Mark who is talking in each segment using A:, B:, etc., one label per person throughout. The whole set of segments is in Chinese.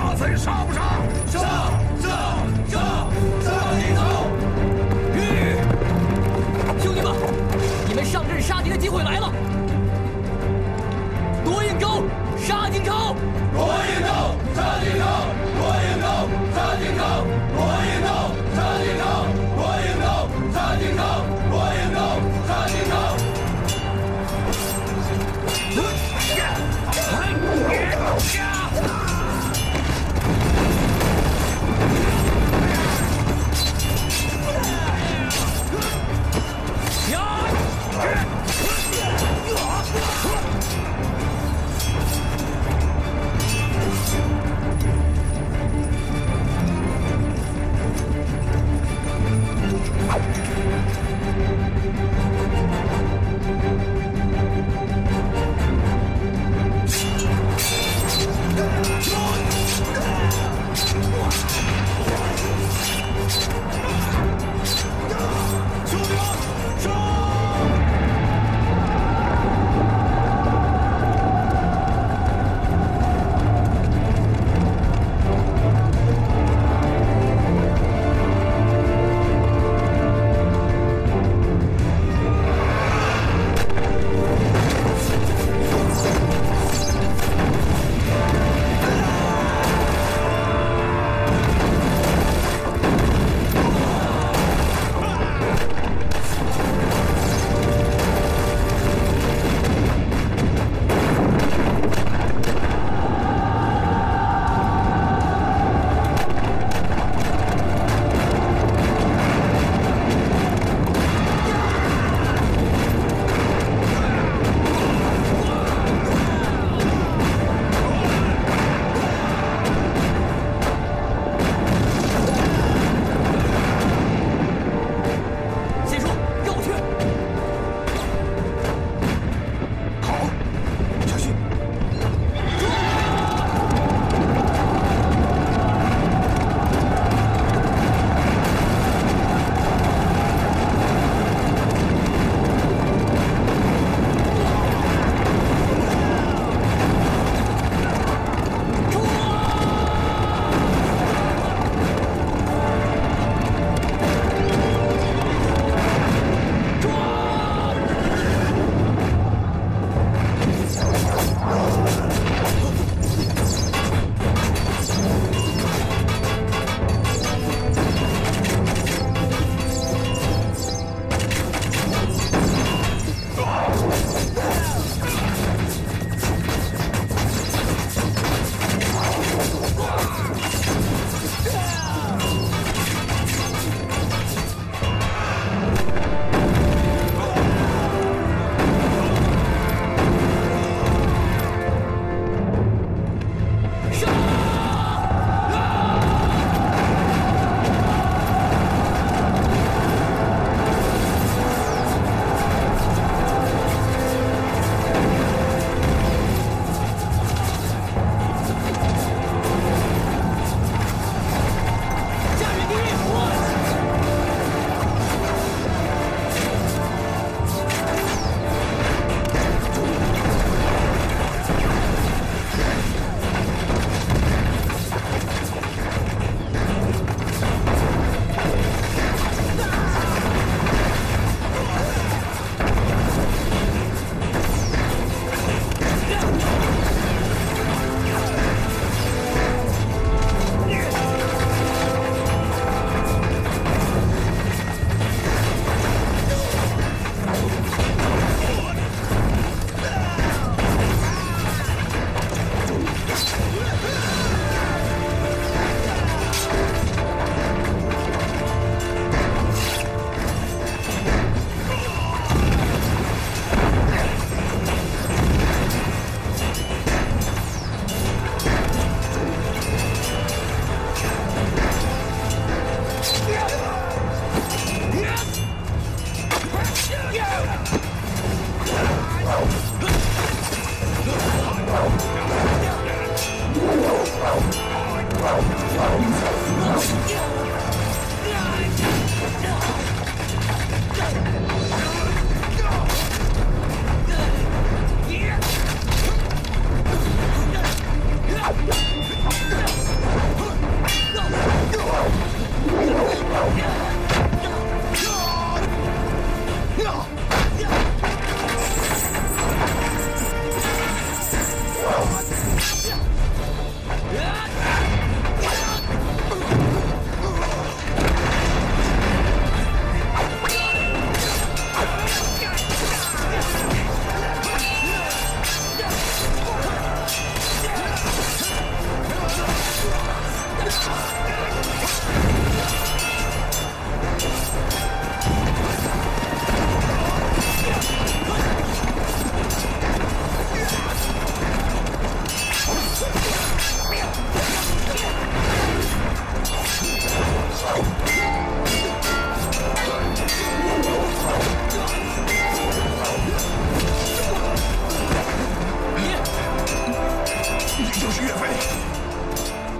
A: 大贼杀不杀？杀！领头！
B: 兄弟们，你们上阵杀敌的机会来了！夺印州，杀进城！
A: 夺印州，杀进城！夺印州，杀进城！夺印州，杀进城！夺印州，杀进城！夺印州，杀进城！ Yeah!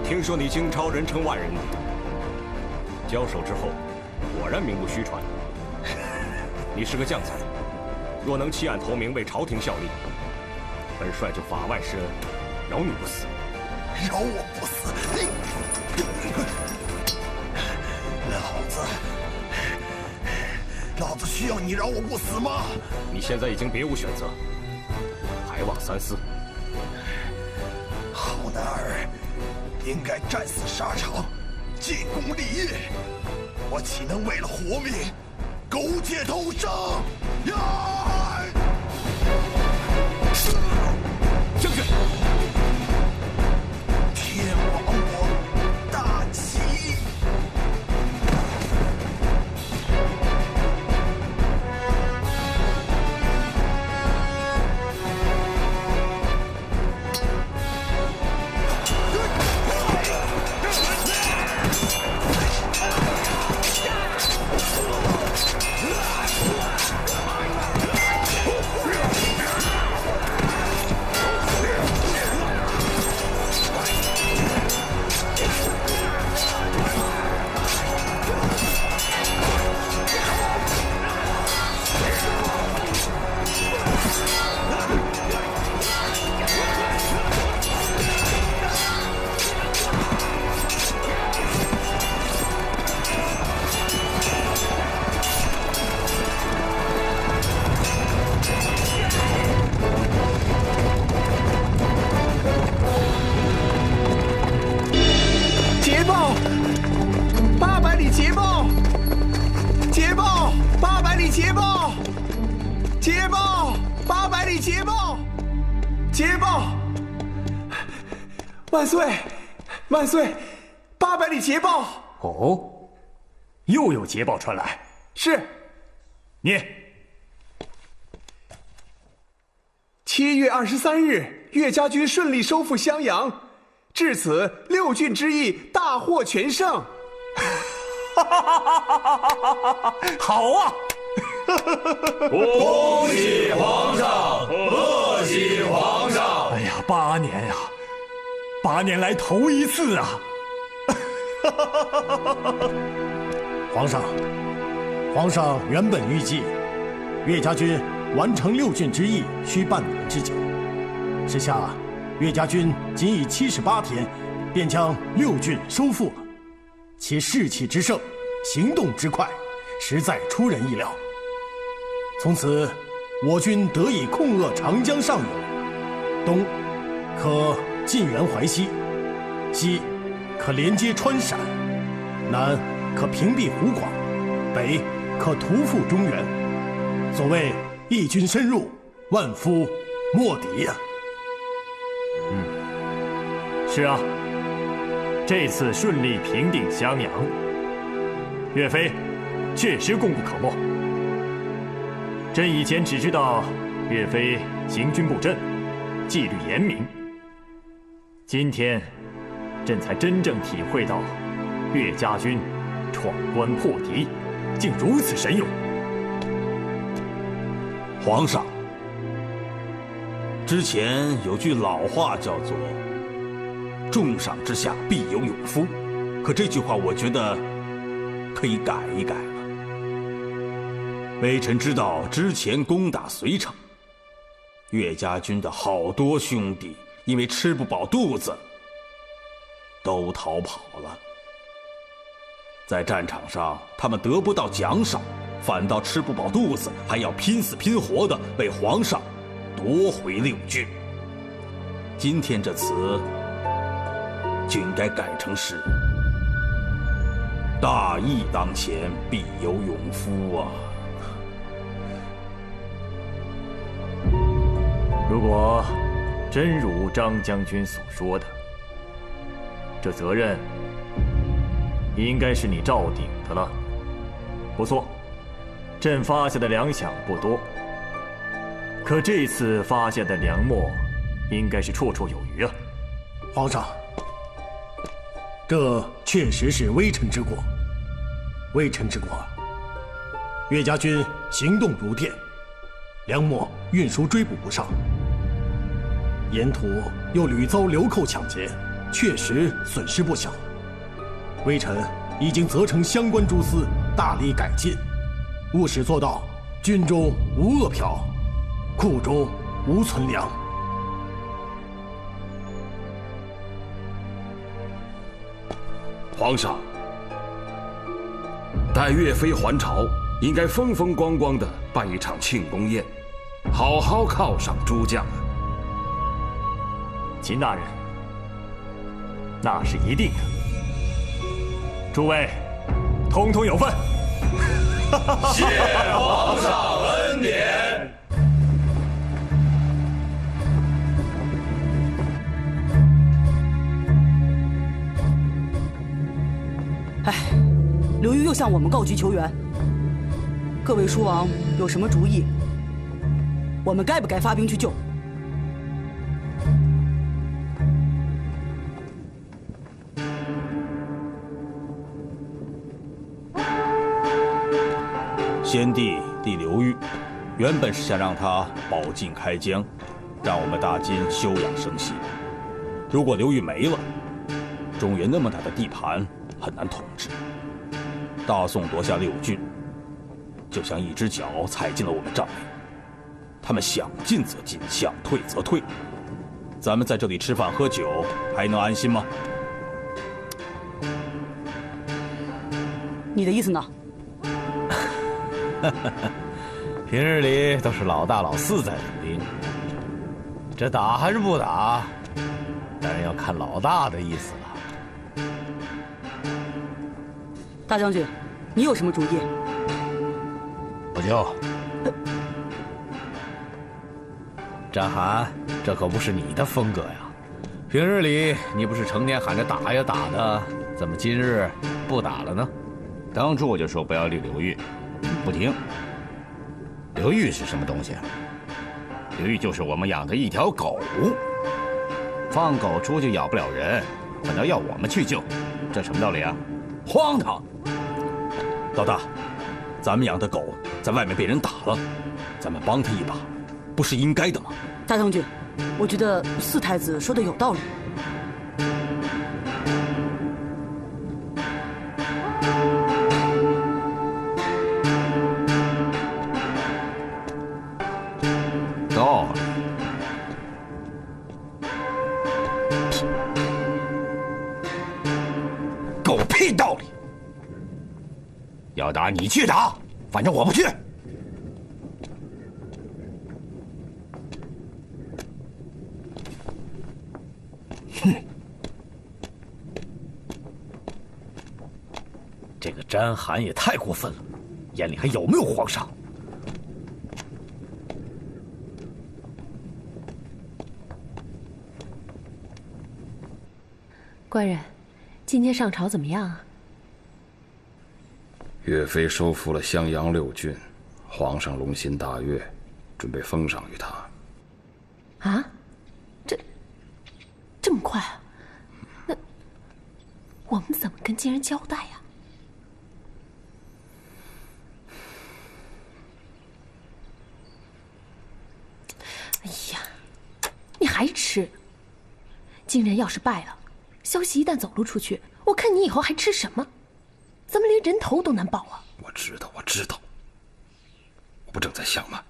C: 听说你经超人称万人敌，交手之后，果然名不虚传。你是个将才，若能弃暗投明，为朝廷效力，本帅就法外施恩，饶你不死。
D: 饶我不死！老子需要你饶我不死吗？
C: 你现在已经别无选择，还望三思。
D: 好男儿应该战死沙场，建功立业，我岂能为了活命苟且偷生？呀！
C: 将军，
D: 天亡我大齐！
E: 万岁！万岁！800里捷报！
F: 哦，又有捷报传来。
E: 是。
F: 念。
E: 7月23日，岳家军顺利收复襄阳，至此6郡之役大获全胜。
F: 好啊！
A: 恭喜皇上，贺喜皇上！
F: 哎呀，8年呀，8年来头一次啊！
G: 皇上原本预计岳家军完成6郡之役需半年之久，时下岳家军仅以78天便将6郡收复了，其士气之盛，行动之快，实在出人意料。从此，我军得以控扼长江上游，东可进援淮西，西可连接川陕，南可屏蔽湖广，北可突覆中原。所谓一军深入，万夫莫敌呀！
F: 是啊，这次顺利平定襄阳，岳飞确实功不可没。朕以前只知道岳飞行军布阵，纪律严明，今天朕才真正体会到岳家军闯关破敌竟如此神勇。
H: 皇上，之前有句老话叫做“重赏之下必有勇夫”，可这句话我觉得可以改一改了。微臣知道之前攻打隋城，岳家军的好多兄弟因为吃不饱肚子，都逃跑了。在战场上，他们得不到奖赏，反倒吃不饱肚子，还要拼死拼活地为皇上夺回6郡。今天这词就应该改成是“大义当前，必有勇夫”啊！
F: 如果真如张将军所说的，这责任应该是你赵鼎的了。不错，朕发下的粮饷不多，可这次发下的粮秣应该是绰绰有余啊。
G: 皇上，这确实是微臣之过，微臣之过。岳家军行动如电，粮秣运输追捕不上，沿途又屡遭流寇抢劫，确实损失不小。微臣已经责成相关诸司大力改进，务使做到军中无饿殍，库中无存粮。
I: 皇上，待岳飞还朝，应该风风光光的办一场庆功宴，好好犒赏诸将啊！
F: 秦大人，那是一定的。诸位，通通有份。
A: 谢皇上恩典。
J: 哎，刘裕又向我们告急求援。各位叔王有什么主意？我们该不该发兵去救？
H: 先帝立刘裕，原本是想让他保境开疆，让我们大金休养生息。如果刘裕没了，中原那么大的地盘很难统治。大宋夺下6郡，就像一只脚踩进了我们帐内，他们想进则进，想退则退。咱们在这里吃饭喝酒，还能安心吗？
J: 你的意思呢？
K: 平日里都是老大老四在领兵，这打还是不打，当然要看老大的意思了。
J: 大将军，你有什么主意？
K: 不救。战寒，这可不是你的风格呀！平日里你不是成天喊着打呀打的，怎么今日不打了呢？
L: 当初我就说不要立刘裕，不听。刘裕是什么东西？刘裕就是我们养的一条狗，放狗出去咬不了人，反倒要我们去救，这什么道理啊？荒唐！
H: 老大，咱们养的狗在外面被人打了，咱们帮他一把，不是应该的吗？
J: 大将军，我觉得四太子说的有道理。
L: 道理？狗屁道理！要打你去打，反正我不去。
K: 哼！这个詹寒也太过分了，眼里还有没有皇上？
M: 官人，今天上朝怎么样啊？
I: 岳飞收复了襄阳6郡，皇上龙心大悦，准备封赏于他。
M: 啊？这么快啊？那我们怎么跟金人交代呀？哎呀，你还吃？金人要是败了，消息一旦走露出去，我看你以后还吃什么？咱们连人头都难保啊！
I: 我知道，我不正在想吗？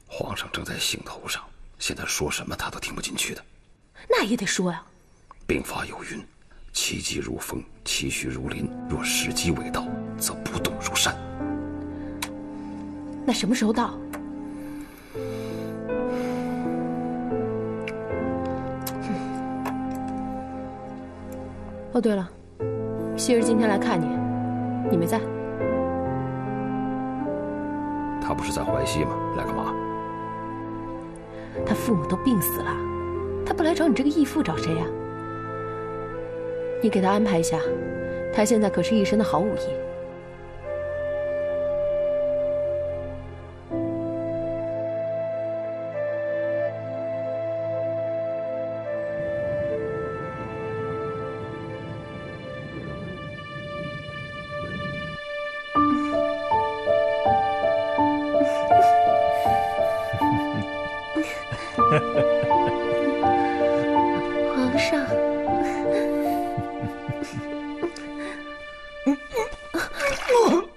I: 皇上正在兴头上，现在说什么他都听不进去的。
M: 那也得说呀。
I: 兵法有云：其疾如风，其虚如林。若时机未到，则不动如山。
M: 那什么时候到？哦，对了，希儿今天来看你，你没在。
I: 他不是在淮西吗？来干嘛？
M: 他父母都病死了，他不来找你这个义父找谁呀？你给他安排一下，他现在可是一身的好武艺。皇上，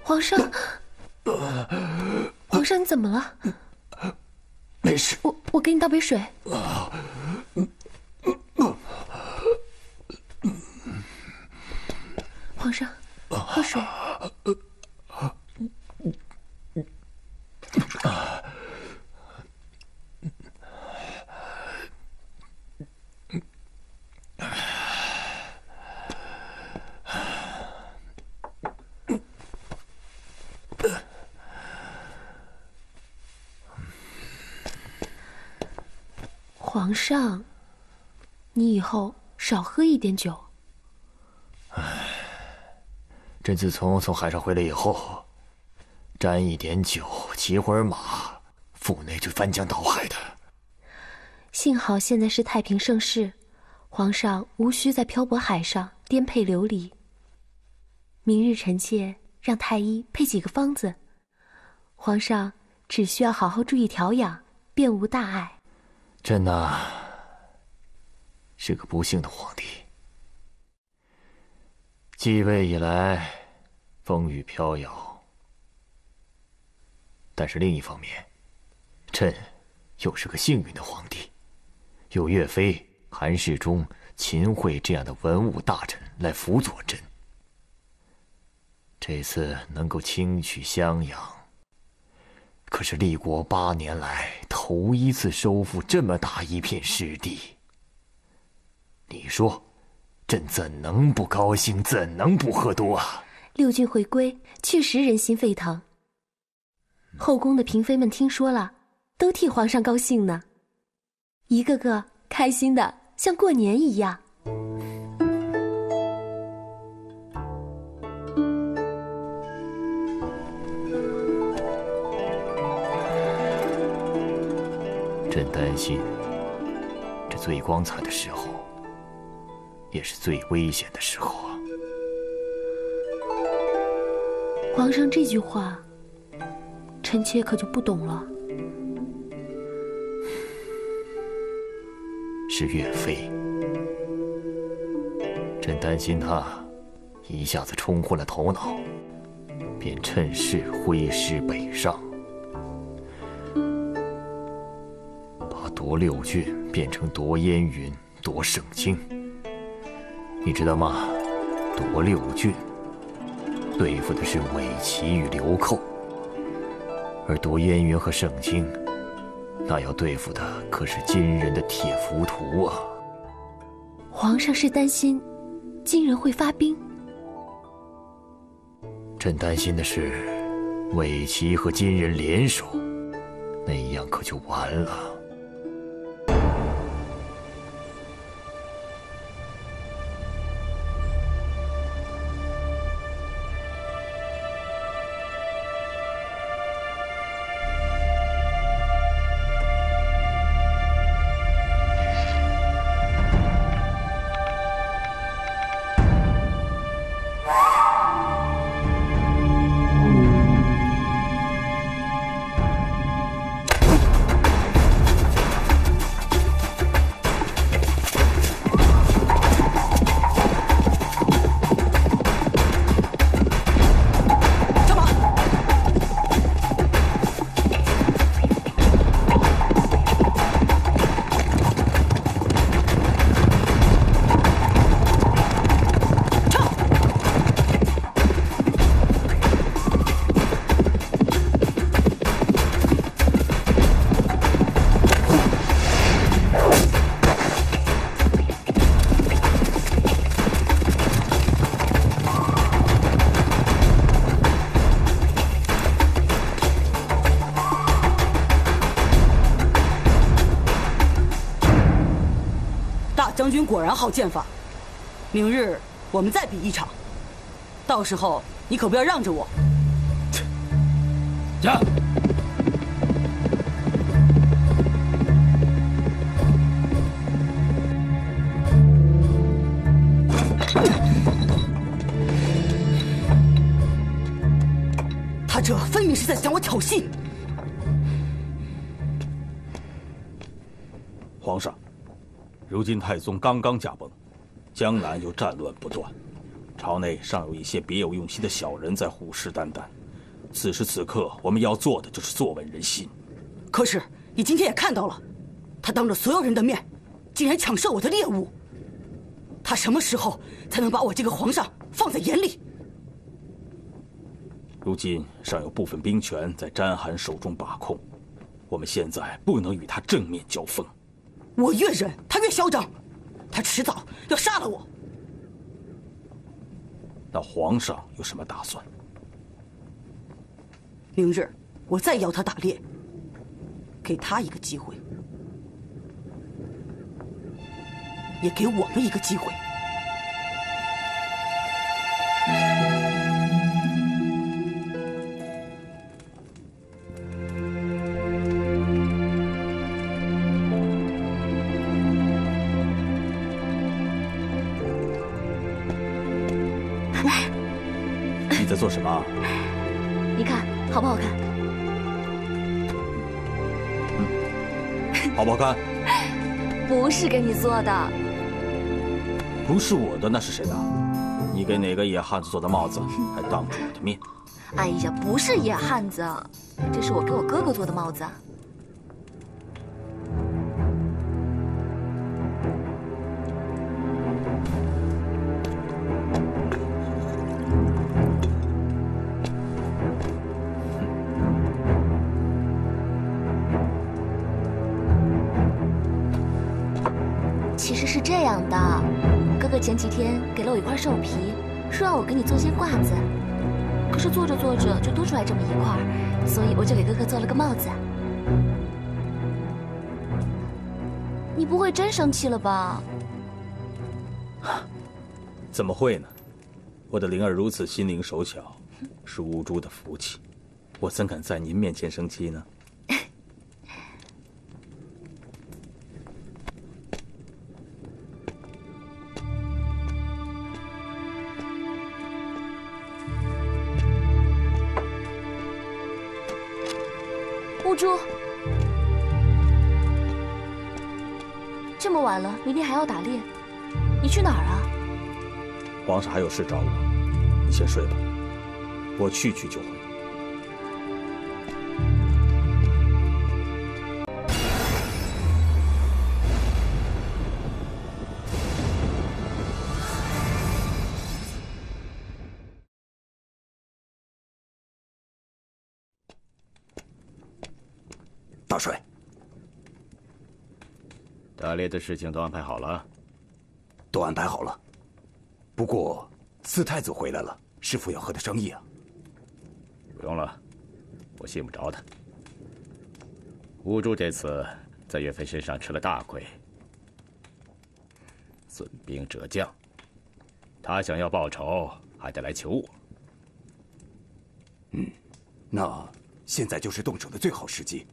M: 皇上，皇上，你怎么了？
G: 没事。
M: 我给你倒杯水。皇上，喝水。皇上，你以后少喝一点酒。
K: 朕自从海上回来以后，沾一点酒，骑会儿马，腹内就翻江倒海的。
M: 幸好现在是太平盛世，皇上无需在漂泊海上颠沛流离。明日臣妾让太医配几个方子，皇上只需要好好注意调养，便无大碍。
K: 朕呐，是个不幸的皇帝。继位以来，风雨飘摇，但是另一方面，朕又是个幸运的皇帝，有岳飞、韩世忠、秦桧这样的文武大臣来辅佐朕。这次能够轻取襄阳，可是立国8年来头一次收复这么大一片失地。你说，朕怎能不高兴，怎能不喝多啊？
M: 六郡回归，确实人心沸腾。后宫的嫔妃们听说了，都替皇上高兴呢，一个个开心的像过年一样。
K: 朕担心，这最光彩的时候，也是最危险的时候啊！
M: 皇上这句话，臣妾可就不懂了。
K: 是岳飞，朕担心他一下子冲昏了头脑，便趁势挥师北上，把夺六郡变成夺燕云、夺盛京。你知道吗？夺六郡对付的是伪齐与流寇，而夺燕云和盛京，那要对付的可是金人的铁浮屠啊！
M: 皇上是担心金人会发兵？
K: 朕担心的是，伪齐和金人联手，那样可就完了。
J: 将军果然好剑法，明日我们再比一场，到时候你可不要让着我。
L: 驾！
J: 他这分明是在向我挑衅。
H: 皇上，如今太宗刚刚驾崩，江南又战乱不断，朝内尚有一些别有用心的小人在虎视眈眈。此时此刻，我们要做的就是坐稳人心。
J: 可是你今天也看到了，他当着所有人的面，竟然抢射我的猎物。他什么时候才能把我这个皇上放在眼里？
H: 如今尚有部分兵权在詹罕手中把控，我们现在不能与他正面交锋。
J: 我越忍，他越嚣张，他迟早要杀了我。
H: 那皇上有什么打算？
J: 明日我再邀他打猎，给他一个机会，也给我们一个机会。
H: 你在做什么？
M: 你看好不好看？
H: 好不好看？
M: 不是给你做的。
H: 不是我的，那是谁的？你给哪个野汉子做的帽子，还当着我的面？
M: 哎呀，不是野汉子，这是我给我哥哥做的帽子。其实是这样的，哥哥前几天给了我一块兽皮，说让我给你做些褂子。可是做着做着就多出来这么一块，所以我就给哥哥做了个帽子。你不会真生气了吧？
H: 怎么会呢？我的灵儿如此心灵手巧，是乌珠的福气，我怎敢在您面前生气呢？
M: 乌珠，这么晚了，明天还要打猎，你去哪儿啊？
H: 皇上还有事找我，你先睡吧，我去就回。
N: 大帅，
L: 打猎的事情都安排好了？
N: 都安排好了。不过四太子回来了，师傅要和他商议啊。
L: 不用了，我信不着他。乌珠这次在岳飞身上吃了大亏，损兵折将，他想要报仇，还得来求我。
N: 那现在就是动手的最好时机。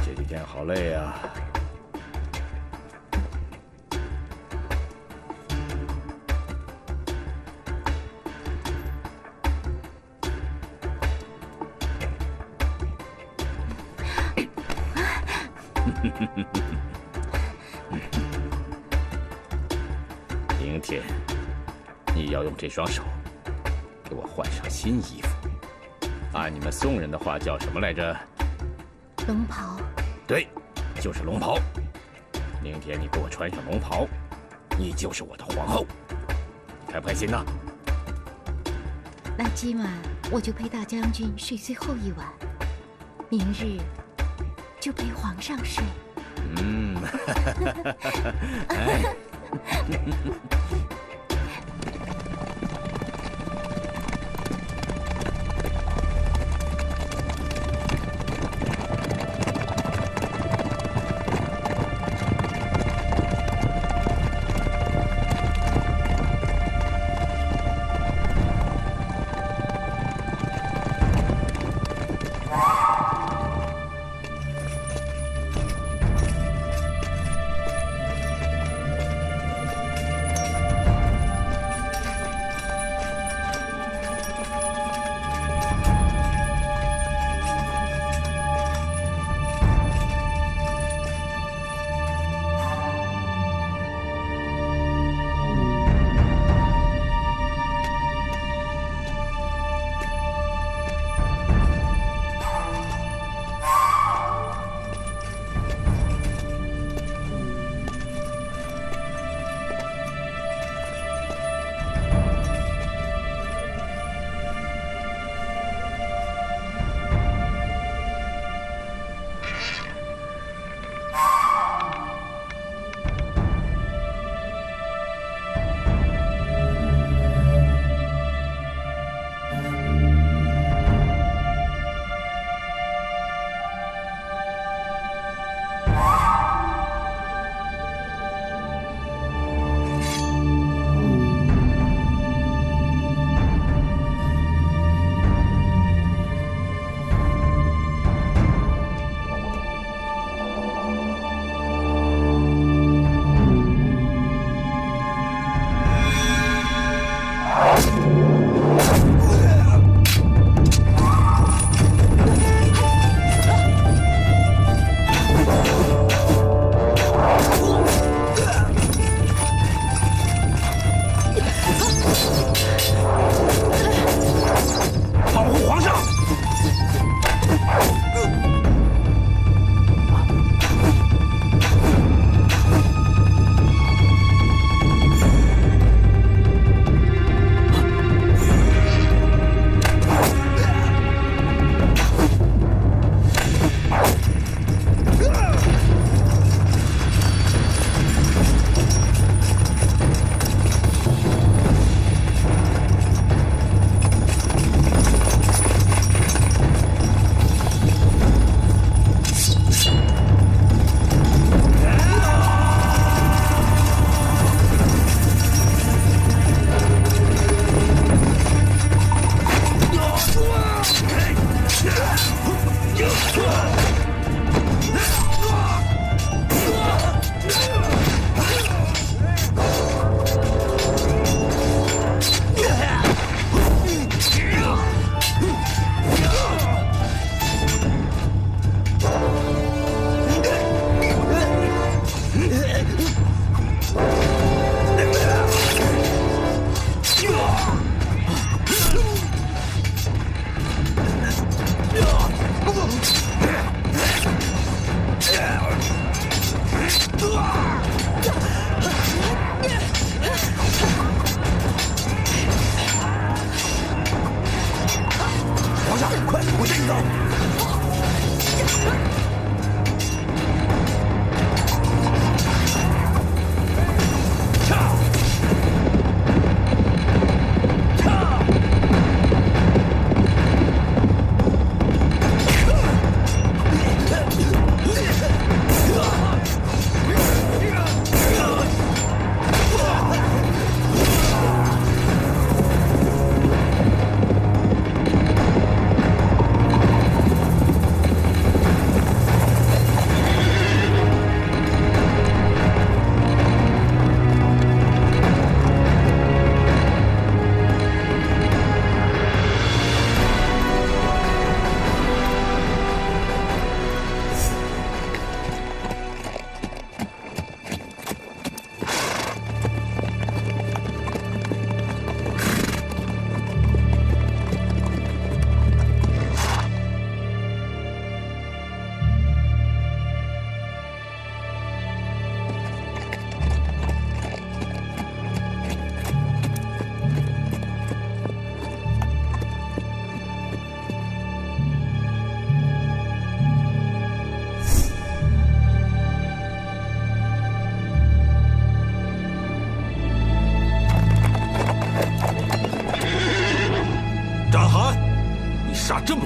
L: 这几天好累啊。明天你要用这双手给我换上新衣服，按你们宋人的话叫什么来着？
M: 龙袍。
L: 对，就是龙袍。明天你给我穿上龙袍，你就是我的皇后，开不开心呢？
O: 那今晚我就陪大将军睡最后一晚，明日就陪皇上睡。
L: 哎。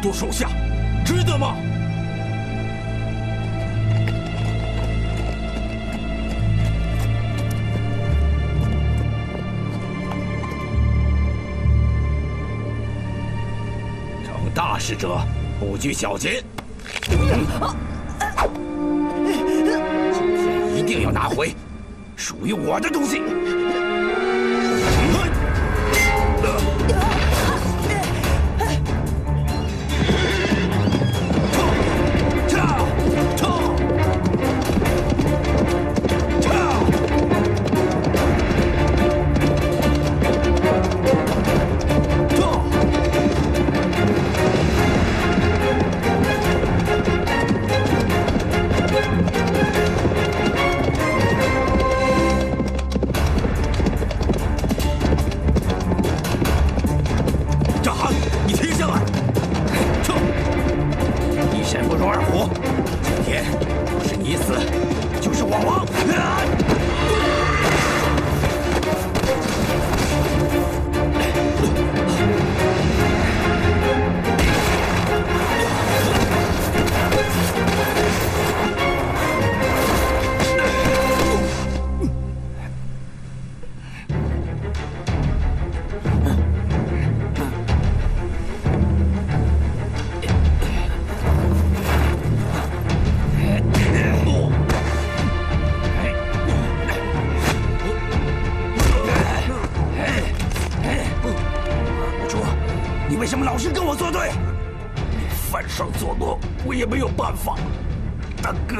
H: 多手下，值得吗？
L: 成大事者，不拘小节。今天一定要拿回属于我的东西。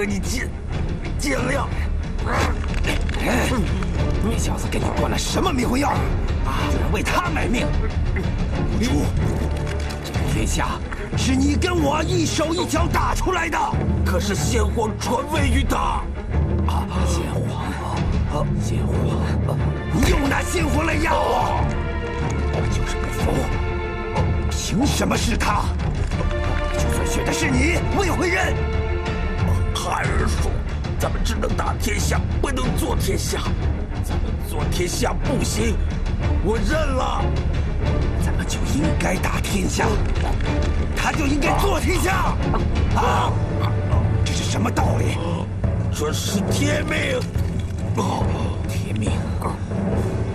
A: 你尽量。
L: 你小子给你灌了什么迷魂药，居然为他买命？主，这个天下是你跟我一手一脚打出来的。
A: 可是先皇传位于他。
L: 先皇，你又拿先皇来压我，我就是不服。凭什么是他？就算选的是你，我也会认。
A: 孩儿说：“咱们只能打天下，不能做天下。咱们做天下不行，我认了。
L: 咱们就应该打天下，他就应该做天下。这是什么道理？
A: 这是天命。
L: 天命，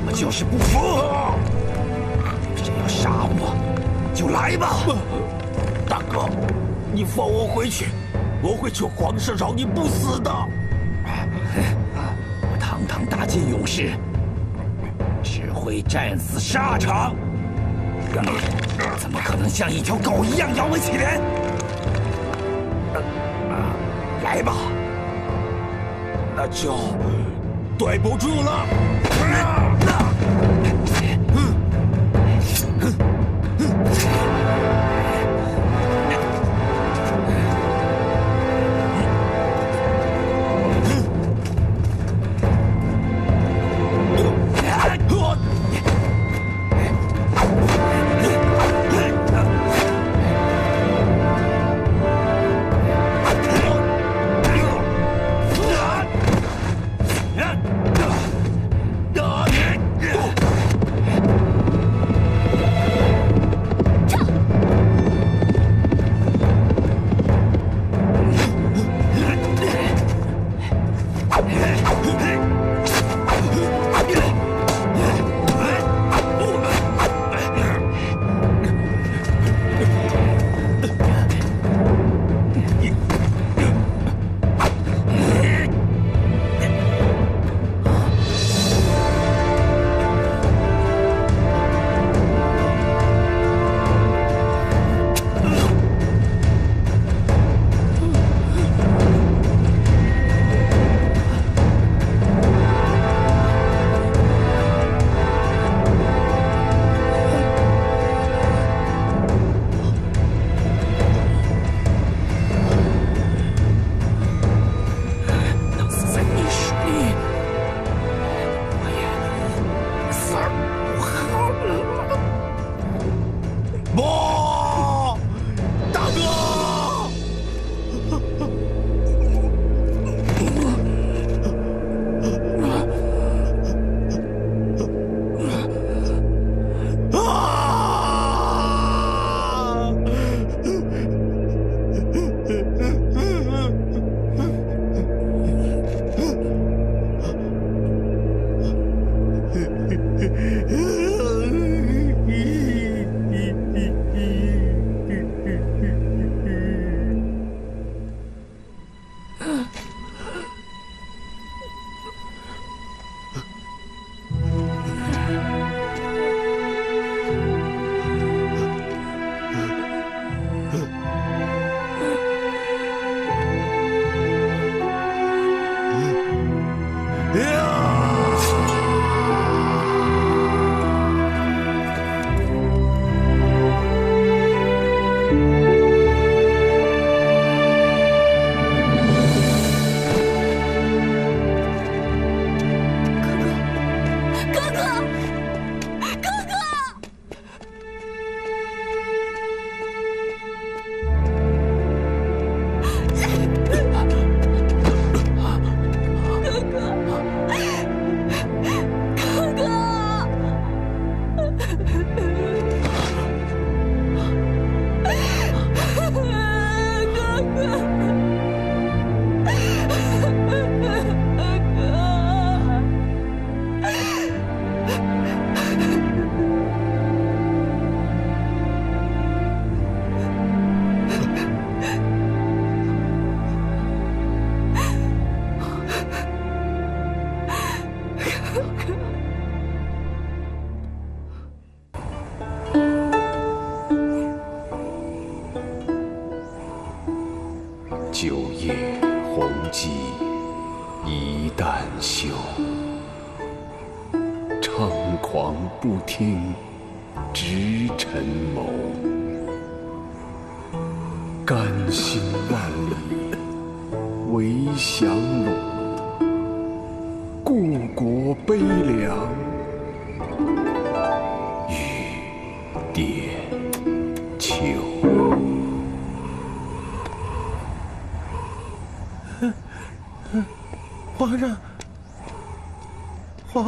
L: 我就是不服。谁要杀我，就来吧。
A: 大哥，你放我回去。”我会求皇上饶你不死的。
L: 我堂堂大晋勇士，只会战死沙场，怎么可能像一条狗一样摇尾乞怜？来吧，
A: 那就对不住了。
P: 久，猖狂不听，直臣谋。甘心万里为降虏，故国悲凉，欲点秋。
E: 皇上，皇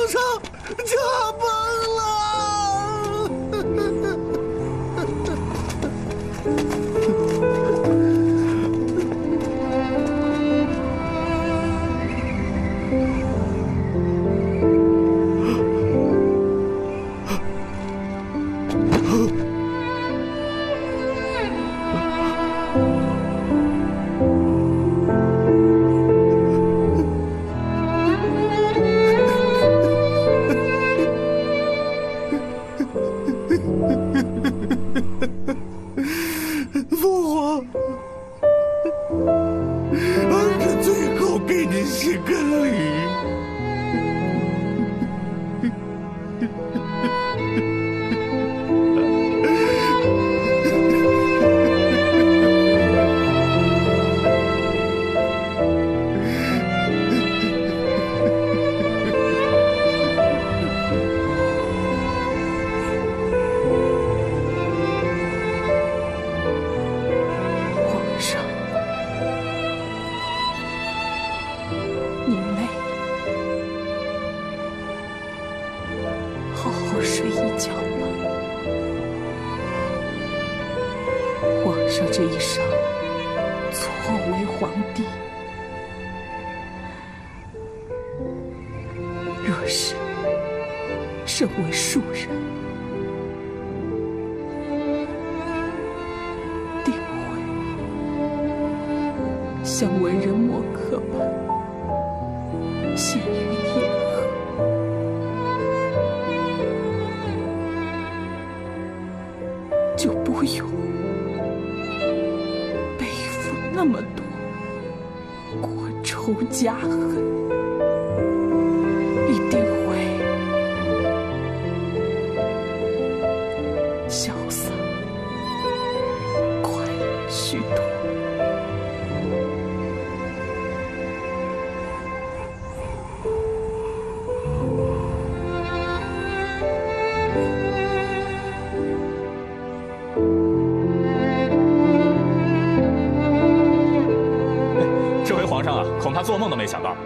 E: 上驾崩了！父皇，儿臣最后给您行个礼。
Q: 上这一生错为皇帝，若是身为庶人，定会像文人墨客般陷于野鹤，就不用背负那么多国仇家恨，一定会潇洒快乐许多。
F: 这回皇上啊，恐怕做梦都没想到，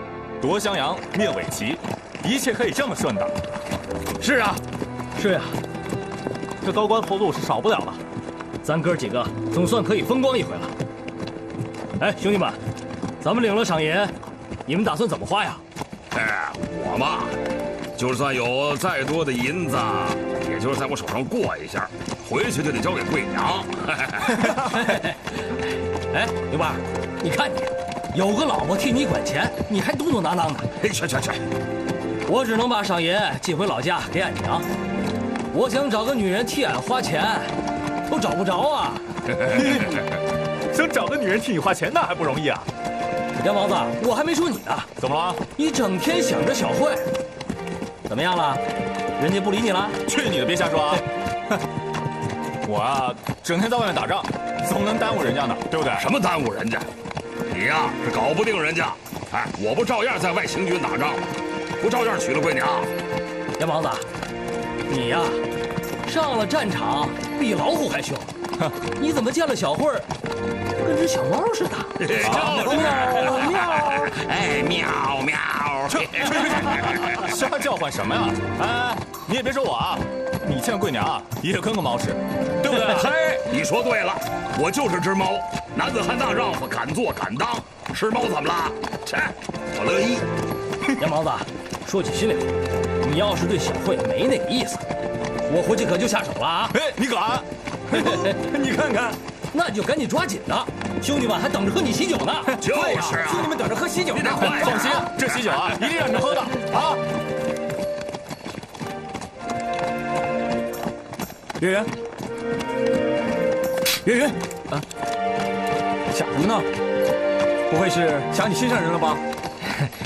F: 夺襄阳、灭伪齐，一切可以这么顺当。
R: 是啊，是呀，这高官厚禄是少不了了，咱哥几个总算可以风光一回了。哎，兄弟们，咱们领了赏银，你们打算怎么花呀？
I: 哎，我嘛，就算有再多的银子，也就是在我手上过一下，回去就得交给贵娘。
R: 哎，刘八，你看你，有个老婆替你管钱，你还嘟嘟囔囔的。
I: 去！
R: 我只能把赏银寄回老家给俺娘。我想找个女人替俺花钱，都找不着啊。
F: 想找个女人替你花钱，那还不容易啊。
R: 杨毛子，我还没说你呢。
F: 怎么了？
R: 你整天想着小慧，怎么样了？人家不理你了？
F: 去你的！别瞎说啊！我啊，整天在外面打仗，总能耽误人家呢，对不对？
I: 什么耽误人家？你呀是搞不定人家。哎，我不照样在外行军打仗吗？不照样娶了贵娘？
R: 杨毛子，你呀，上了战场比老虎还凶。你怎么见了小慧儿，跟只小猫似的？
I: 喵喵！哎，喵喵！
F: 瞎叫唤什么呀？哎，你也别说我啊，你见贵娘啊也跟个猫似的，对不对？
I: 嘿，你说对了，我就是只猫，男子汉大丈夫，敢做敢当。吃猫怎么了？切，我乐意。
R: 杨毛子，说句心里话，你要是对小慧没那个意思，我回去可就下手了啊！
F: 哎，你敢？你看看，
R: 那你就赶紧抓紧了，兄弟们还等着喝你喜酒呢。
I: 就是啊，
R: 兄弟们等着喝喜酒呢。
F: 放心，这喜酒啊，一定让你们喝的啊！月圆，
S: 岳云，啊，想什么呢？不会是想起心上人了吧？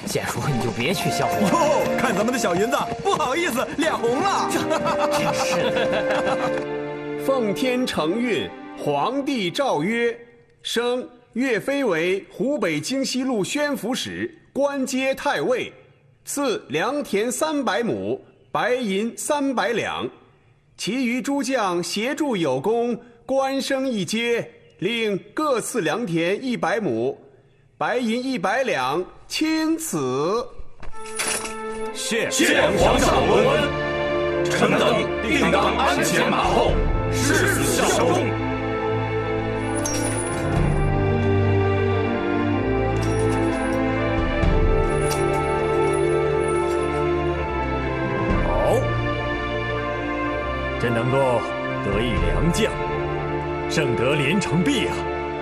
B: 县叔，你就别去笑话
S: 哟，看咱们的小银子，不好意思，脸红了。
B: 真是的。
E: 奉天承运，皇帝诏曰：升岳飞为湖北京西路宣抚使，官阶太尉，赐良田300亩，白银300两。其余诸将协助有功，官升一阶，另各赐良田100亩，白银100两，钦此。
C: 谢
A: 皇上文，臣等定当鞍前马后，誓死效忠。
F: 好，真能够得一良将，胜得连城璧啊！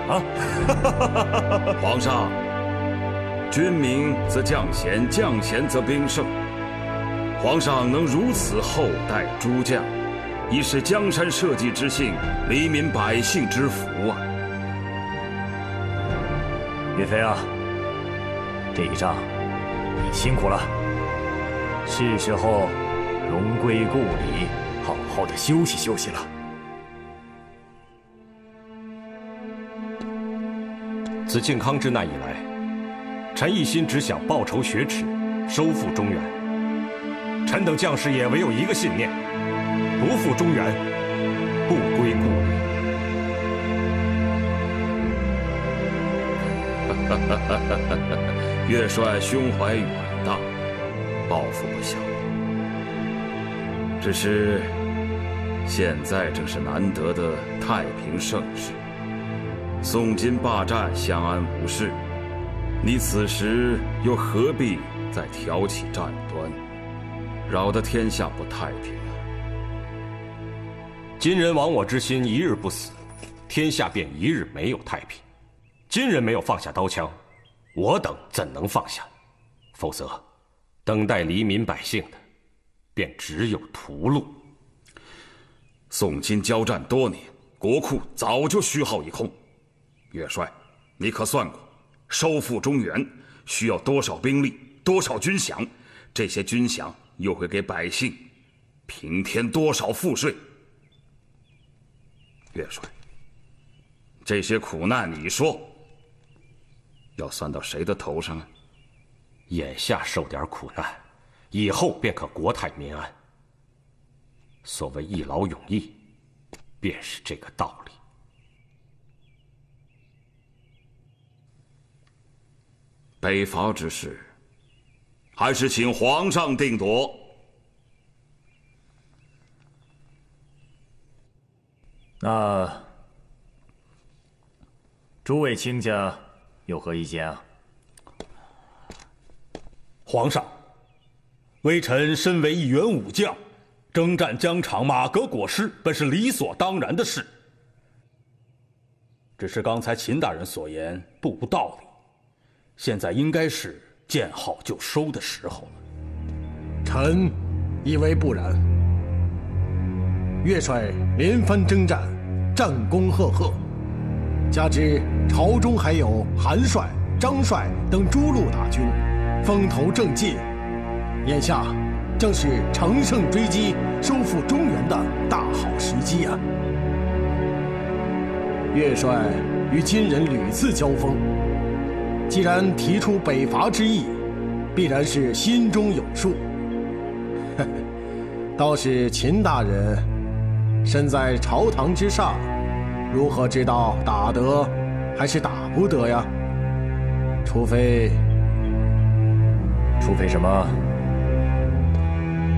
F: 啊！
I: 皇上，军民则将贤，将贤则兵胜。皇上能如此厚待诸将，已是江山社稷之幸，黎民百姓之福啊！
F: 岳飞啊，这一仗你辛苦了，是时候荣归故里，好好的休息休息了。
C: 自靖康之难以来，臣一心只想报仇雪耻，收复中原。臣等将士也唯有一个信念：不负中原，不归故里。
I: 岳帅胸怀远大，抱负不小。只是现在正是难得的太平盛世，宋金霸占，相安无事。你此时又何必再挑起战端，扰得天下不太平啊？
C: 今人亡我之心一日不死，天下便一日没有太平。今人没有放下刀枪，我等怎能放下？否则，等待黎民百姓的，便只有屠戮。
I: 宋金交战多年，国库早就虚耗一空。岳帅，你可算过，收复中原需要多少兵力，多少军饷？这些军饷又会给百姓平添多少赋税？岳帅，这些苦难，你说要算到谁的头上啊？
C: 眼下受点苦难，以后便可国泰民安。所谓一劳永逸，便是这个道理。
I: 北伐之事，还是请皇上定夺。
F: 那诸位卿家有何意见啊？
H: 皇上，微臣身为一员武将，征战疆场，马革裹尸，本是理所当然的事。只是刚才秦大人所言不无道理，现在应该是见好就收的时候了。
G: 臣以为不然。岳帅连番征战，战功赫赫，加之朝中还有韩帅、张帅等诸路大军，风头正劲，眼下正是乘胜追击、收复中原的大好时机啊！岳帅与金人屡次交锋，既然提出北伐之意，必然是心中有数。倒是秦大人身在朝堂之上，如何知道打得还是打不得呀？除非
F: 什么？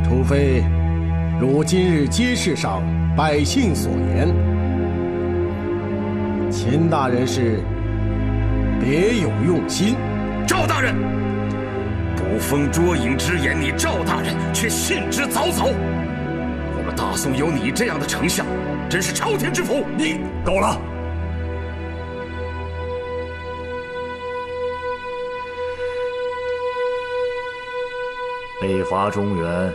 G: 除非如今日街市上百姓所言，秦大人是别有用心。
I: 赵大人，捕风捉影之言，你赵大人却信之早早。我们大宋有你这样的丞相，真是朝天之福。你
F: 够了！北伐中原，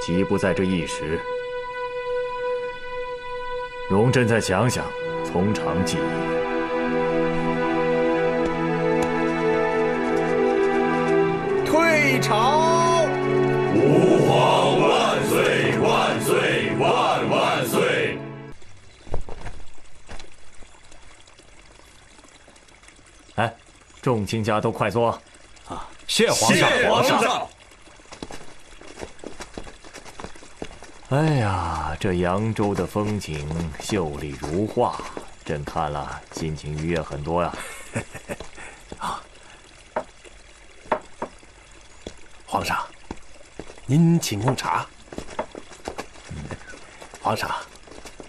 F: 岂不在这一时？容朕再想想
K: 从长计议。
E: 退朝！
A: 吾皇万岁万岁万万岁！
K: 哎，众卿家都快坐。
C: 啊，谢皇上，
A: 皇上。
K: 哎呀，这扬州的风景秀丽如画，朕看了心情愉悦很多呀。
G: 啊，皇上，您请用茶。皇上，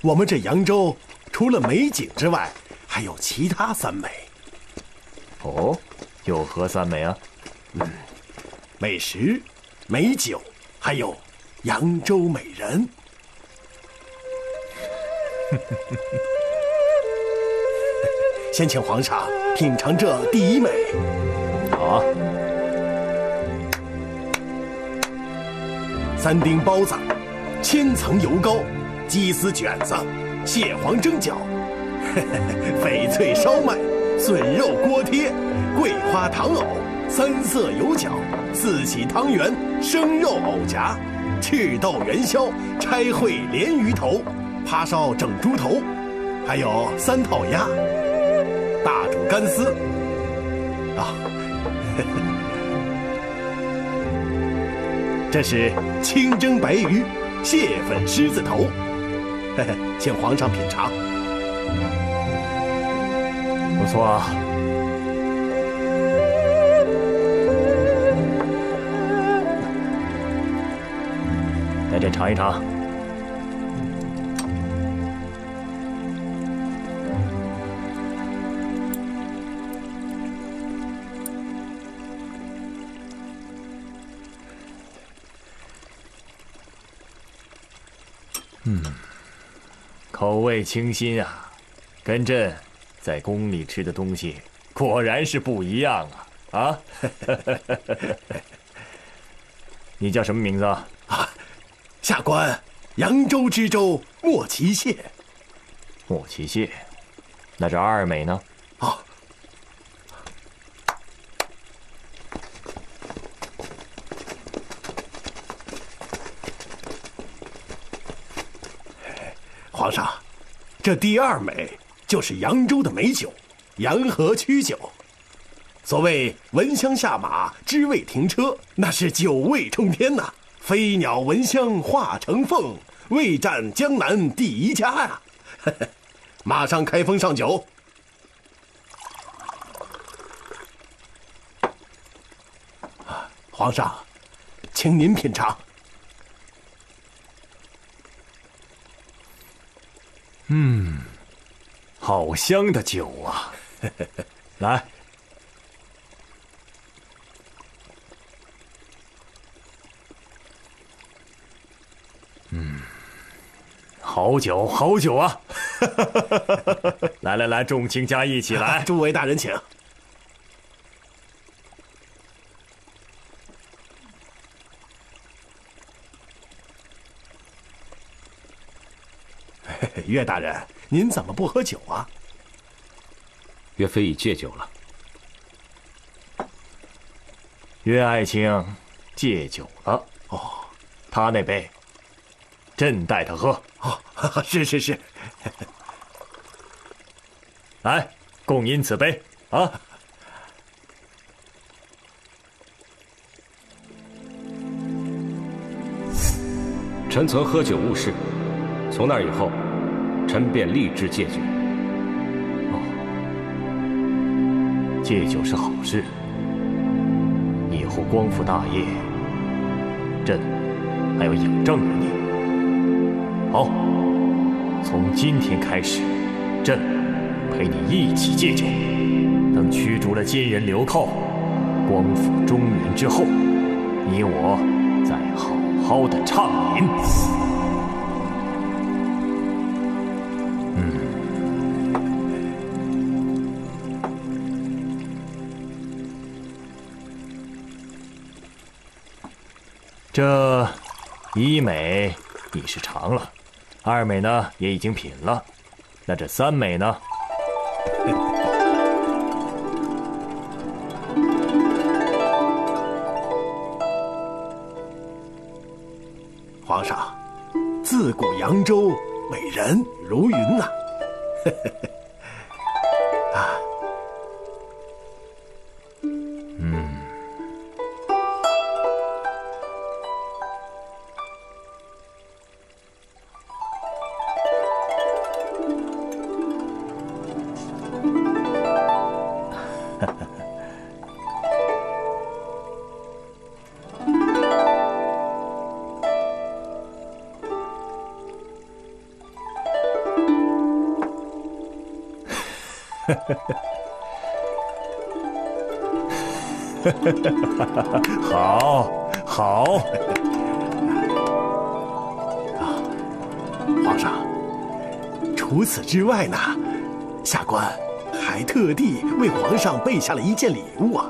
G: 我们这扬州除了美景之外，还有其他三美。
K: 哦，有何三美啊？
G: 美食、美酒，还有扬州美人。先请皇上品尝这第一美。
K: 好。
G: 三丁包子，千层油糕，鸡丝卷子，蟹黄蒸饺，翡翠烧麦，笋肉锅贴，桂花糖藕，三色油饺，四喜汤圆，生肉藕夹，赤豆元宵，拆烩鲢鱼头，趴烧整猪头，还有三套鸭，大煮干丝。啊，这是清蒸白鱼，蟹粉狮子头，请皇上品尝。
K: 不错啊。来，朕尝一尝。口味清新啊，跟朕在宫里吃的东西果然是不一样啊！啊，你叫什么名字啊？
G: 下官扬州知州莫其谢。
K: 莫其谢，那这二美呢？
G: 啊，皇上，这第二美就是扬州的美酒，洋河曲酒。所谓闻香下马，知味停车，那是酒味冲天呐！飞鸟闻香化成凤，味占江南第一家呀！马上开封上酒。皇上，请您品尝。
K: 好香的酒啊！来，好酒，好酒啊！来来来，众卿家一起来。
G: 诸位大人请。岳大人，您怎么不喝酒啊？
C: 岳飞已戒酒了。
K: 岳爱卿戒酒了。
G: 哦，
K: 他那杯，朕带他喝。
G: 哦，是是是。
K: 来，共饮此杯啊！
C: 臣曾喝酒误事，从那以后，臣便立志戒酒。
K: 戒酒是好事，以后光复大业，朕还要仰仗于你。好，从今天开始，朕陪你一起戒酒。等驱逐了金人流寇，光复中原之后，你我再好好的畅饮。这一美你是尝了，二美呢也已经品了，
F: 那这3美呢？
G: 皇上，自古扬州美人如云呐。啊，
F: 好，好。
G: 啊，皇上，除此之外呢，下官还特地为皇上备下了一件礼物啊。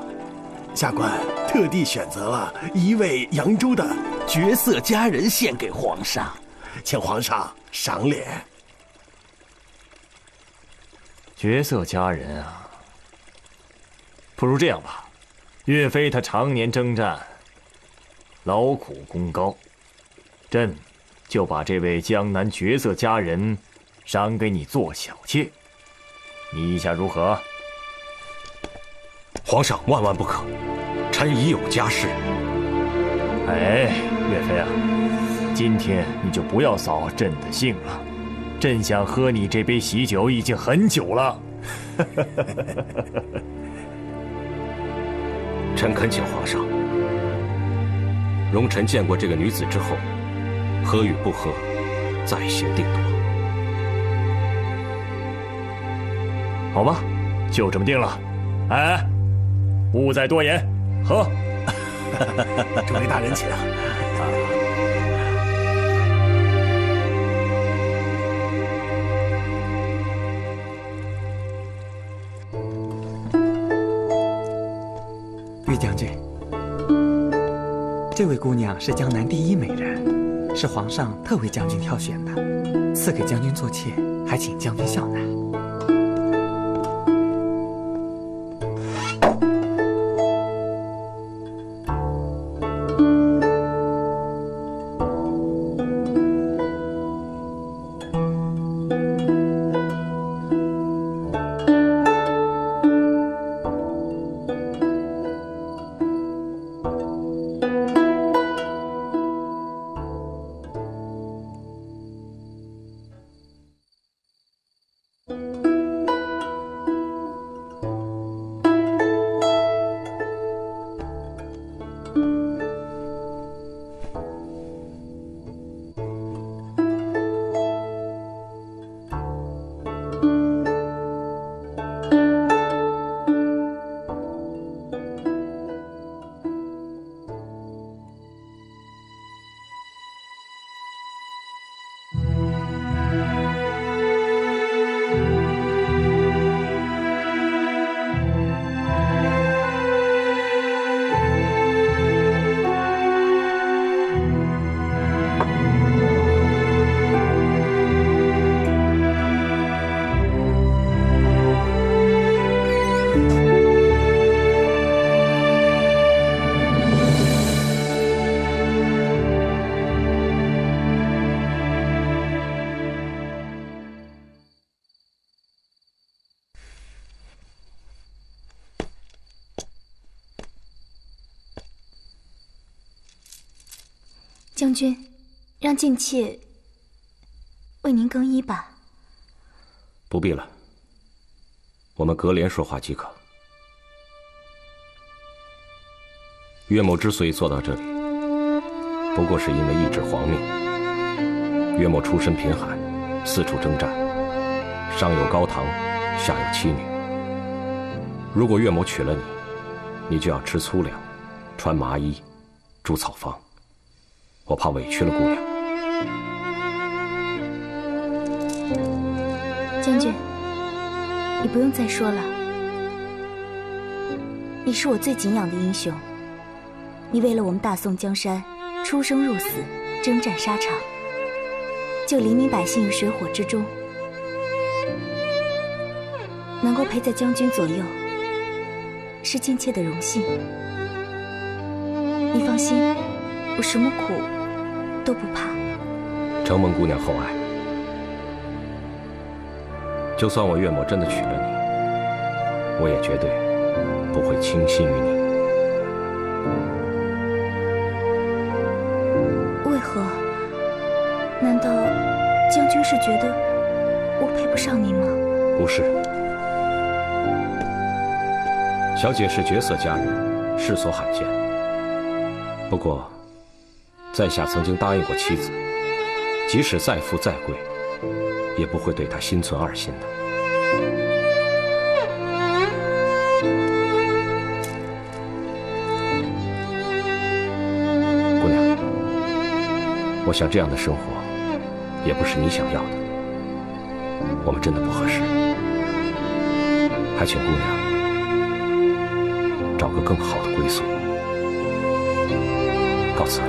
G: 下官特地选择了一位扬州的绝色佳人献给皇上，请皇上赏脸。
F: 绝色佳人啊，不如这样吧，岳飞他常年征战，劳苦功高，朕就把这位江南绝色佳人赏给你做小妾，你意下如何？
C: 皇上万万不可，臣已有家室。
F: 哎，岳飞啊，今天你就不要扫朕的兴了。朕想喝你这杯喜酒已经很久了。
C: 臣恳请皇上，容臣见过这个女子之后，喝与不喝，再行定夺。
F: 好吧，就这么定了。哎，勿再多言，喝。
G: 诸位大人请。
T: 岳将军，这位姑娘是江南第一美人，是皇上特为将军挑选的，赐给将军做妾，还请将军笑纳。
O: 将军，让静妾为您更衣吧。
C: 不必了，我们隔帘说话即可。岳某之所以做到这里，不过是因为一纸皇命。岳某出身贫寒，四处征战，上有高堂，下有妻女。如果岳某娶了你，你就要吃粗粮，穿麻衣，住草房。我怕委屈了姑娘。
O: 将军，你不用再说了。你是我最敬仰的英雄，你为了我们大宋江山出生入死，征战沙场，救黎民百姓于水火之中。能够陪在将军左右，是近妾的荣幸。你放心，我什么苦都不怕。
C: 承蒙姑娘厚爱，就算我岳母真的娶了你，我也绝对不会倾心于你。
O: 为何？难道将军是觉得我配不上你吗？
C: 不是，小姐是绝色佳人，世所罕见。不过，在下曾经答应过妻子，即使再富再贵，也不会对她心存二心的。姑娘，我想这样的生活，也不是你想要的。我们真的不合适，还请姑娘找个更好的归宿。告辞。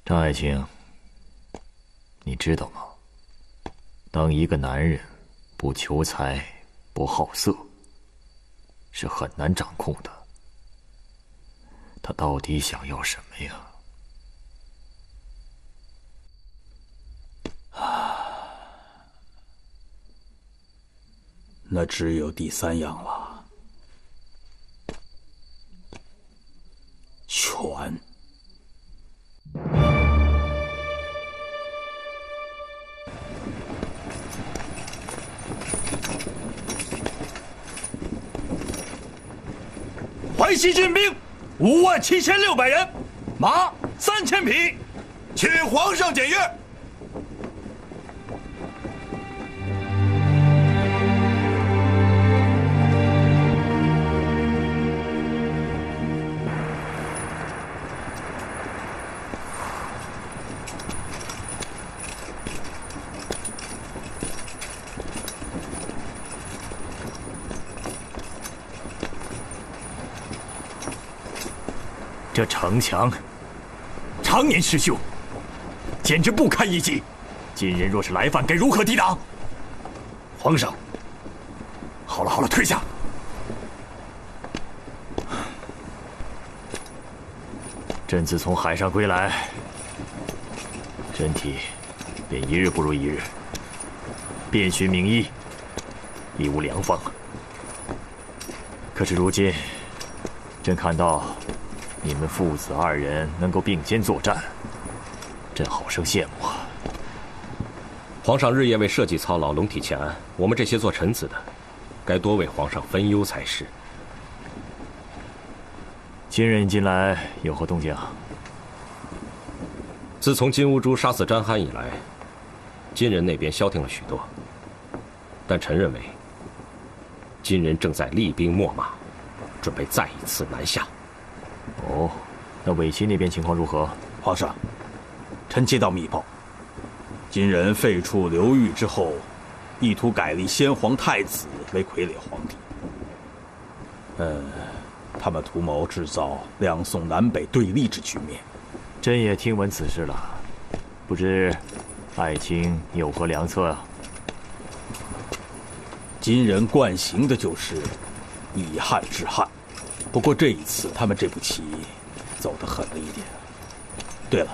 K: 张爱卿，你知道吗？当一个男人不求财、不好色，是很难掌控的。他到底想要什么呀？
H: 那只有第三样了，权。
D: 淮西军兵57600人，马3000匹，请皇上检阅。
F: 这城墙常年失修，简直不堪一击。今人若是来犯，该如何抵挡？皇上，好了好了，退下。
K: 朕自从海上归来，身体便一日不如一日，遍寻名医，亦无良方。可是如今，朕看到你们父子二人能够并肩作战，朕好生羡慕啊！
C: 皇上日夜为社稷操劳，龙体欠安，我们这些做臣子的，该多为皇上分忧才是。
K: 金人近来有何动静？
C: 自从金兀术杀死詹憨以来，金人那边消停了许多，但臣认为，金人正在厉兵秣马，准备再一次南下。
K: 哦，那尾齐那边情况如何？
H: 皇上，臣接到密报，金人废黜刘裕之后，意图改立先皇太子为傀儡皇帝。他们图谋制造两宋南北对立之局面。
K: 朕也听闻此事了，不知爱卿有何良策啊？
H: 金人惯行的就是以汉治汉，不过这一次他们这步棋走得狠了一点。对了，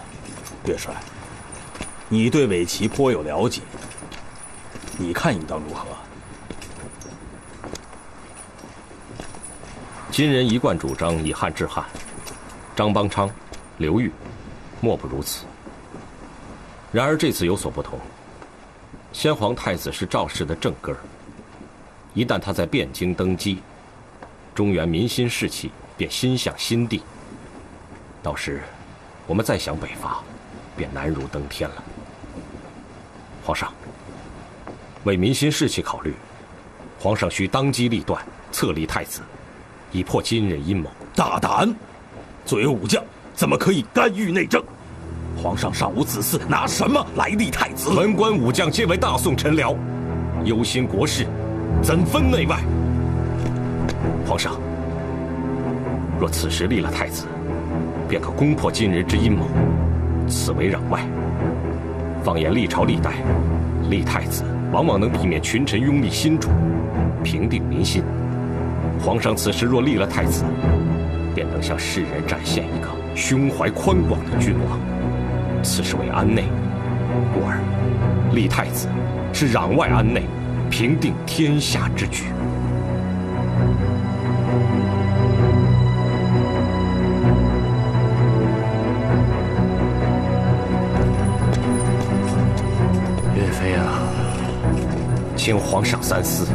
H: 岳帅，你对尾齐颇有了解，你看应当如何？
C: 金人一贯主张以汉治汉，张邦昌、刘裕莫不如此。然而这次有所不同，先皇太子是赵氏的正根儿，一旦他在汴京登基，中原民心士气便心向新地，到时我们再想北伐，便难如登天了。皇上，为民心士气考虑，皇上需当机立断，册立太子，以破金人阴谋。
H: 大胆！作为武将，怎么可以干预内政？皇上尚无子嗣，拿什么来立太子？
C: 文官武将皆为大宋臣僚，忧心国事，怎分内外？皇上，若此时立了太子，便可攻破金人之阴谋，此为攘外。放眼历朝历代，立太子往往能避免群臣拥立新主，平定民心。皇上此时若立了太子，便能向世人展现一个胸怀宽广的君王，此是为安内。故而，立太子是攘外安内，平定天下之举。
K: 岳飞啊，
C: 请皇上三思。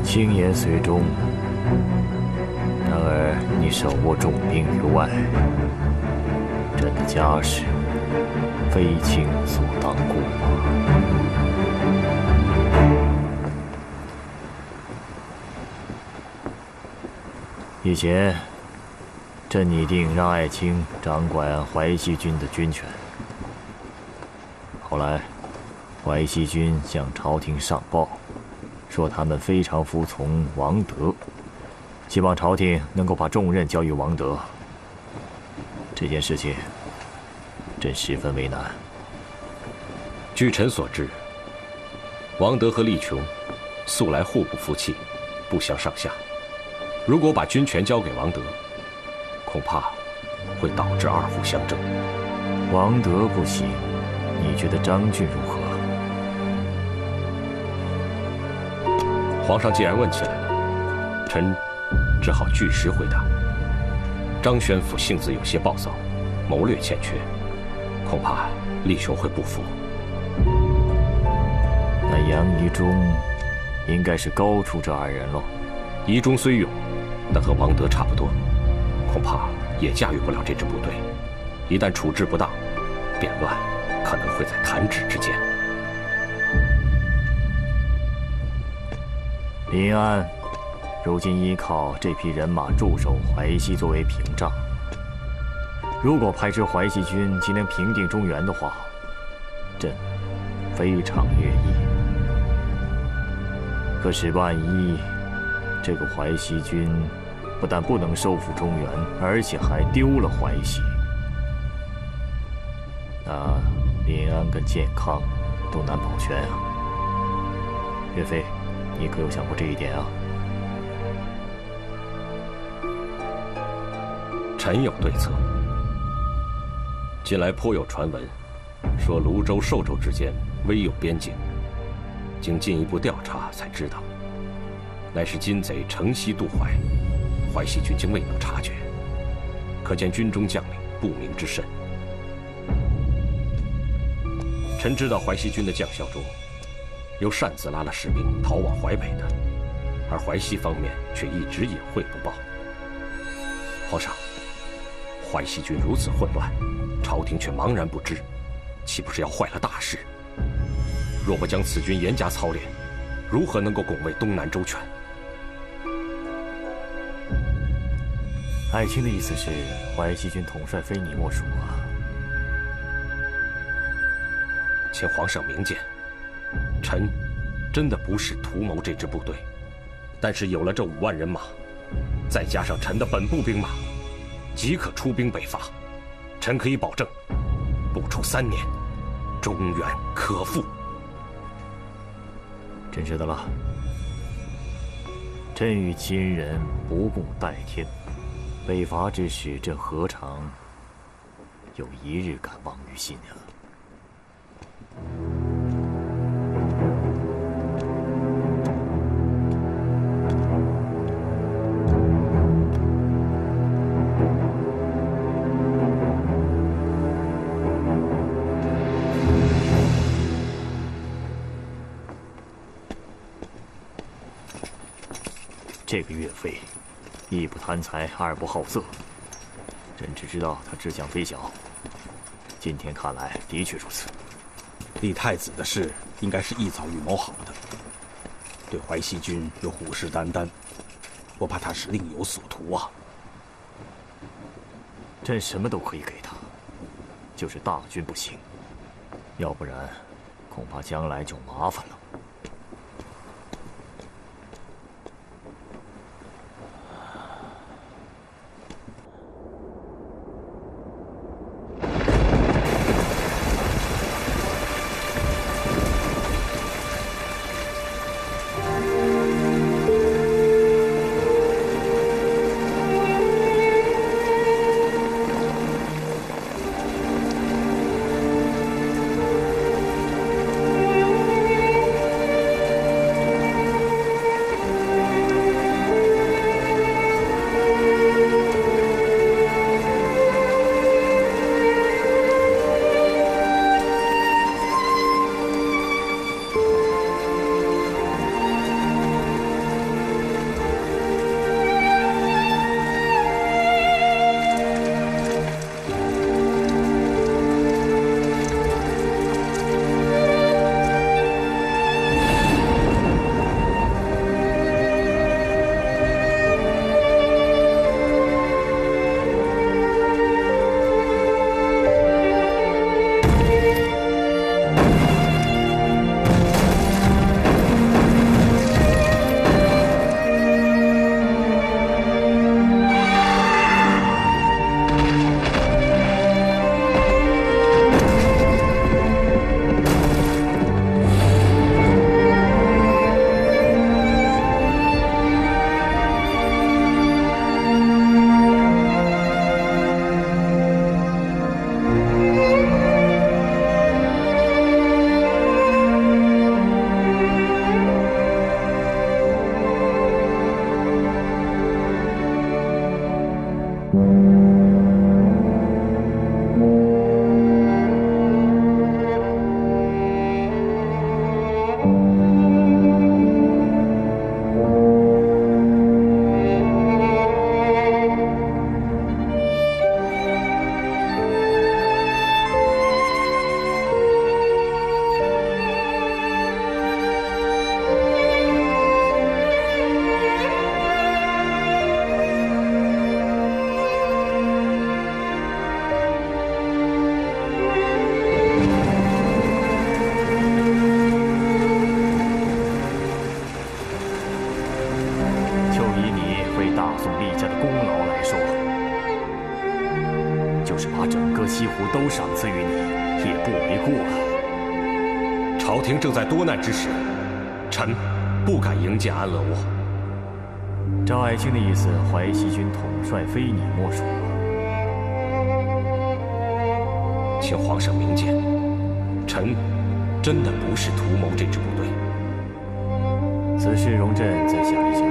K: 轻言随中。然而你手握重兵于外，朕的家事非卿所当顾啊。以前，朕拟定让爱卿掌管淮西军的军权。后来，淮西军向朝廷上报，说他们非常服从王德，希望朝廷能够把重任交予王德。这件事情，朕十分为难。
C: 据臣所知，王德和力琼素来互不服气，不相上下。如果把军权交给王德，恐怕会导致二虎相争。
K: 王德不行，你觉得张俊如何？
C: 皇上既然问起来了，臣只好据实回答。张宣府性子有些暴躁，谋略欠缺，恐怕力雄会不服。
K: 那杨仪中应该是高出这二人喽。
C: 仪中虽勇，但和王德差不多，恐怕也驾驭不了这支部队。一旦处置不当，变乱可能会在弹指之间。
K: 临安如今依靠这批人马驻守淮西作为屏障，如果派支淮西军即能平定中原的话，朕非常愿意。可是万一这个淮西军不但不能收复中原，而且还丢了淮西，那临安跟健康都难保全啊。岳飞，你可有想过这一点啊？
C: 臣有对策。近来颇有传闻，说泸州、寿州之间微有边境，经进一步调查才知道，乃是金贼乘虚渡淮，淮西军竟未能察觉，可见军中将领不明之甚。臣知道淮西军的将校中，有擅自拉了士兵逃往淮北的，而淮西方面却一直隐晦不报。皇上，淮西军如此混乱，朝廷却茫然不知，岂不是要坏了大事？若不将此军严加操练，如何能够拱卫东南周全？
K: 爱卿的意思是，淮西军统帅非你莫属啊？
C: 请皇上明鉴，臣真的不是图谋这支部队，但是有了这5万人马，再加上臣的本部兵马，即可出兵北伐。臣可以保证，不出3年，中原可复。
K: 朕知道了。朕与金人不共戴天，北伐之时，朕何尝有一日敢忘于心啊？这个岳飞，一不贪财，二不好色。朕只知道他志向非小，今天看来的确如此。
H: 立太子的事应该是一早预谋好的。对淮西军又虎视眈眈，我怕他是另有所图啊。
K: 朕什么都可以给他，就是大军不行，要不然恐怕将来就麻烦了。
C: 都赏赐于你，也不为过啊。朝廷正在多难之时，臣不敢迎接安乐窝。
K: 赵爱卿的意思，淮西军统帅非你莫属。
C: 请皇上明鉴，臣真的不是图谋这支部队。
K: 此事容朕再想一想。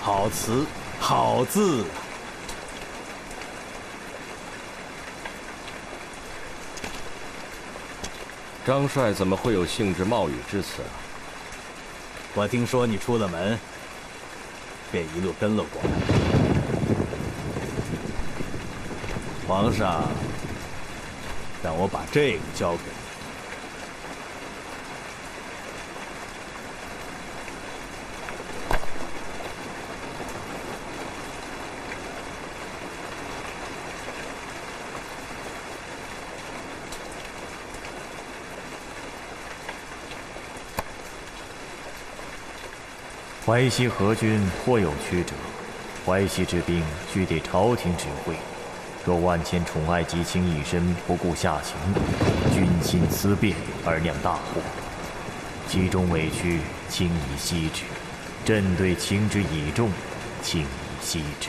H: 好词，好字。
C: 张帅怎么会有兴致冒雨之词啊？
H: 我听说你出了门，便一路跟了过来。皇上让我把这个交给你。
K: 淮西河军颇有缺者，淮西之兵须得朝廷指挥。若万千宠爱及情以身，不顾下情，军心思变而酿大祸，其中委屈，请以息之。朕对情之以重，请以息之。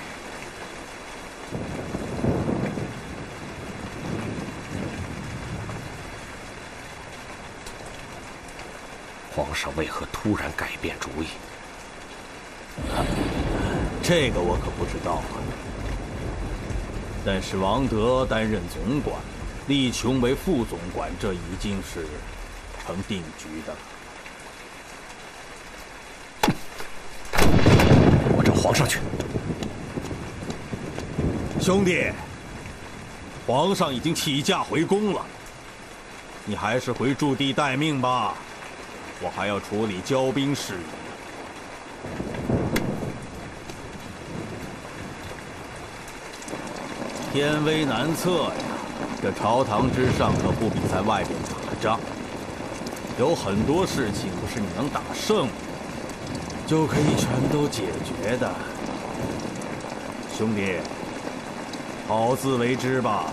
C: 皇上为何突然改变主意？
H: 这个我可不知道啊。但是王德担任总管，力琼为副总管，这已经是成定局的了。
N: 我找皇上去。
H: 兄弟，皇上已经起驾回宫了，你还是回驻地待命吧，我还要处理交兵事宜。天威难测呀，这朝堂之上可不比在外边打仗，有很多事情不是你能打胜就可以全都解决的。兄弟，好自为之吧。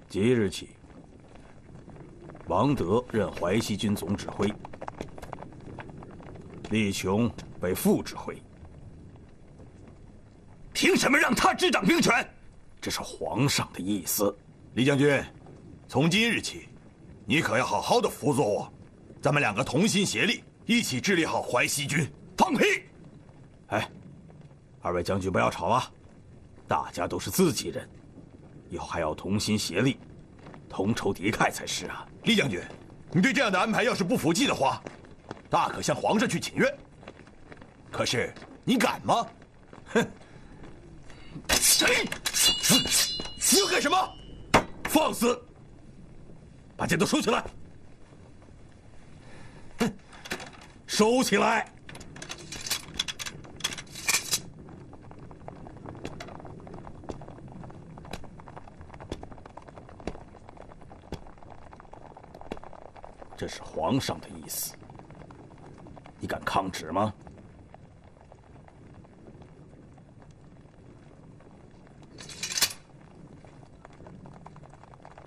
H: 即日起，王德任淮西军总指挥，力琼为副指挥。
D: 凭什么让他执掌兵权？
H: 这是皇上的意思。
D: 李将军，从今日起，你可要好好的辅佐我，咱们两个同心协力，一起治理好淮西军。放屁！
H: 哎，二位将军不要吵了，大家都是自己人。以后还要同心协力，同仇敌忾才是啊！
D: 李将军，你对这样的安排要是不服气的话，大可向皇上去请愿。可是你敢吗？哼！你要干什么？
H: 放肆！把剑都收起来！哼！收起来！这是皇上的意思，你敢抗旨吗？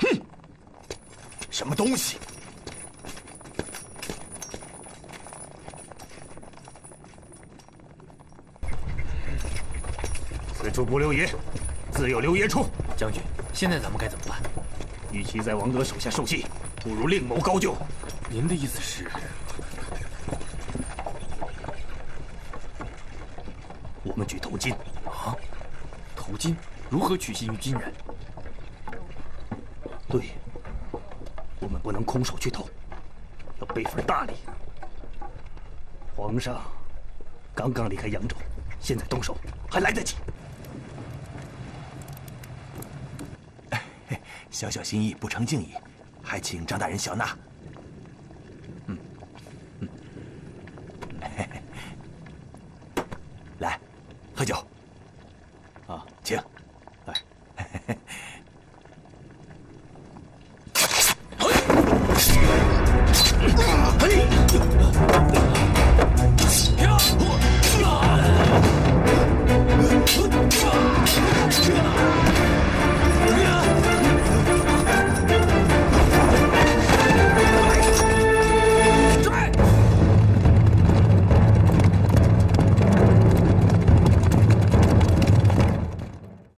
D: 哼！什么东西？
U: 此处不留爷，自有留爷处。
B: 将军，现在咱们该怎么办？
U: 与其在王德手下受气，不如另谋高就。
B: 您的意思是？
U: 我们举头巾。
B: 啊？头巾如何取信于金人？
U: 对，我们不能空手去投，要备份大礼。皇上刚刚离开扬州，现在动手还来得及。
D: 小小心意不成敬意，还请张大人笑纳。来，喝酒。
H: 啊，
D: 请。